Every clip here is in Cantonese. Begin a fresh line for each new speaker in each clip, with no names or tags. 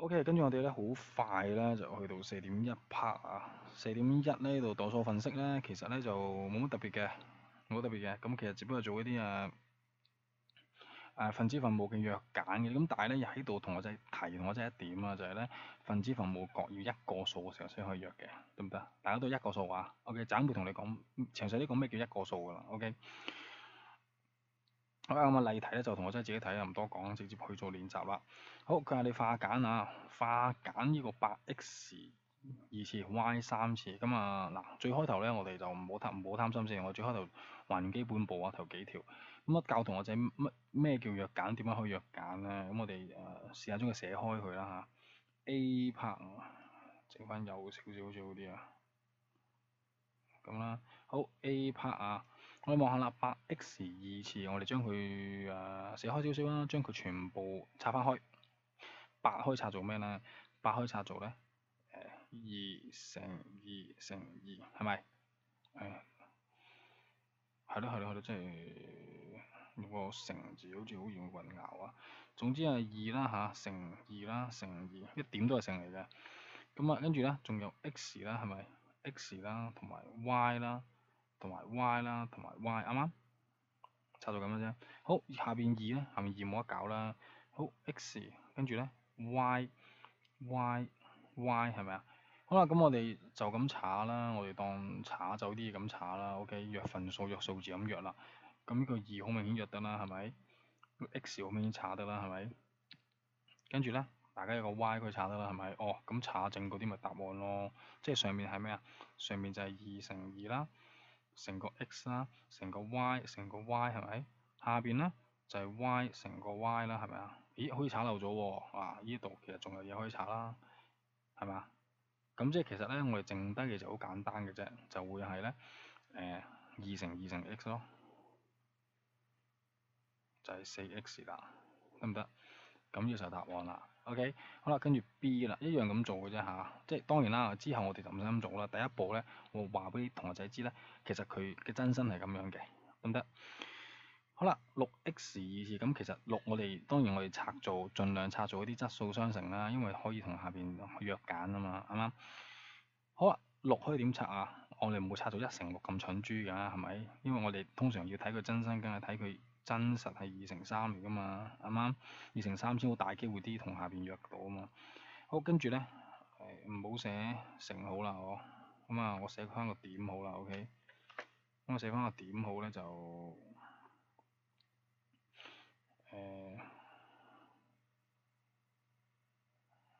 OK，跟住我哋咧好快咧就去到4.1 part 啊，4.1呢度度數分析咧，其實咧就冇乜特別嘅，冇乜特別嘅。咁其實只不過做一啲分子分母嘅弱簡嘅，咁但係咧喺度同我仔提我仔一點啊，就係咧分子分母各要一個數嘅時候先可以弱嘅，得唔得？大家都一個數啊。OK，陣會同你講詳細啲講咩叫一個數㗎啦。OK。好啦，咁啊例題咧就同我真係自己睇啦，唔多講，直接去做練習啦。好，佢話你化簡啊，化簡呢個8x 2次 y 3次，咁啊嗱，最開頭咧我哋就唔好貪心先，我最開頭還原基本步啊頭幾條，咁啊教同學仔咩叫弱簡，點樣可以弱簡咧？咁我哋試下將佢寫開佢啦嚇。A part 整翻右少少好似好啲啊，咁啦，好 A part 啊。我哋望下啦，8x 2次，我哋將佢寫開少少啦，將佢全部拆翻開。8可以拆做咩咧？8可以拆做咧2乘2乘2，係咪？係咯，即係用個乘字好似好容易混淆啊。總之係2啦嚇，乘2啦，乘2，一點都係乘嚟嘅。咁啊，跟住咧仲有 x 啦，係咪 ？x 啦，同埋 y 啦，同埋 y 啦，同埋 y，啱唔啱？拆到咁樣啫。好，下邊2咧，下面2冇得搞啦。好 x，跟住咧 y 係咪啊？好啦，咁我哋就咁查啦，我哋當查走啲嘢咁查啦。OK，約分數、約數字咁約啦。咁呢個2好明顯約得啦，係咪？x 好明顯查得啦，係咪？跟住咧，大家有個 y 佢查得啦，係咪？哦，咁查剩嗰啲咪答案咯。即係上面係咩啊？上面就係2乘2啦。乘個 x 啦，乘個 y，乘個 y 係咪？下邊咧就係 y 乘個 y 啦，係咪啊？咦，好似查漏咗喎！啊，呢度其實仲有嘢可以查啦，係咪啊？咁即係其實咧，我哋剩低嘅就好簡單嘅啫，就會係咧2乘2乘 x 咯，就係4x 啦，得唔得？咁呢就係答案啦。OK，好啦，跟住 B 啦，一樣咁做嘅啫嚇。即係當然啦，之後我哋就唔使咁做啦。第一步咧，我話俾同學仔知咧，其實佢嘅真身係咁樣嘅，得唔得？好啦，6x 2次，咁其實6我哋當然我哋拆做，盡量拆做一啲質數相乘啦，因為可以同下邊約簡啊嘛，啱唔啱？好啦，6可以點拆啊？我哋唔會拆做1乘6咁蠢豬㗎，係咪？因為我哋通常要睇佢真身，梗係睇佢真實係2乘3嚟㗎嘛，啱唔啱？2乘3先好大機會啲同下邊約到啊嘛。好，跟住咧唔好寫乘好啦，咁啊，我寫翻個點好啦 ，OK。咁我寫翻個點好咧就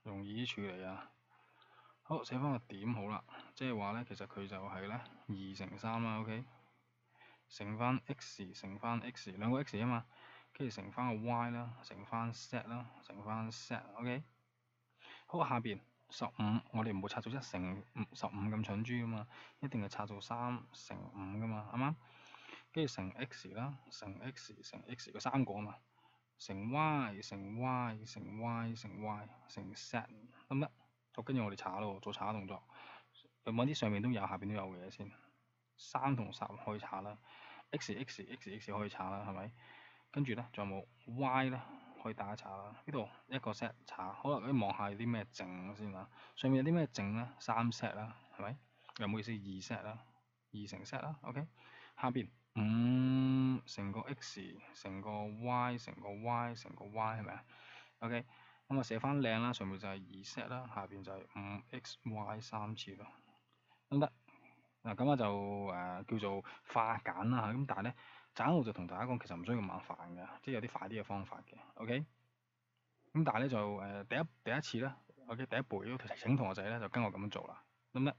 容易啲處理啊。好，寫翻個點好啦，即係話咧，其實佢就係咧2乘3啦 ，OK。乘翻 x 乘翻 x，兩個 x 啊嘛，跟住乘翻個 y 啦，乘翻 z 啦，乘翻 z，OK。好，下邊15，我哋唔會拆做1乘15咁蠢豬噶嘛，一定係拆做3乘5噶嘛，啱唔啱？跟住乘 x 啦，乘 x 乘 x，佢3個啊嘛，乘 y 乘 y 乘 y 乘 y 乘 z，得唔得？好，跟住我哋查咯，做查動作，揾啲上面都有，下邊都有嘅嘢先。3同10可以查啦 ，x 可以查啦，係咪？跟住咧，仲有冇 y 咧？可以打一查啦。呢度一個 set 查，好啦，你望下有啲咩剩先啦。上面有啲咩剩咧？3 set 啦，係咪？又唔好意思，2 set 啦，2乘 set 啦，OK。下邊5乘個 x 乘個 y 乘個 y 乘個 y 係咪啊 ？OK，咁啊寫翻靚啦，上面就係2 set 啦，下邊就係5xy 3次咯，得唔得？嗱咁啊就叫做化簡啦嚇，咁但係咧，陣我就同大家講，其實唔需要咁麻煩嘅，即係有啲快啲嘅方法嘅，OK。咁但係咧就第一次咧，OK 第一步要請同學仔咧就跟我咁樣做啦，得唔得？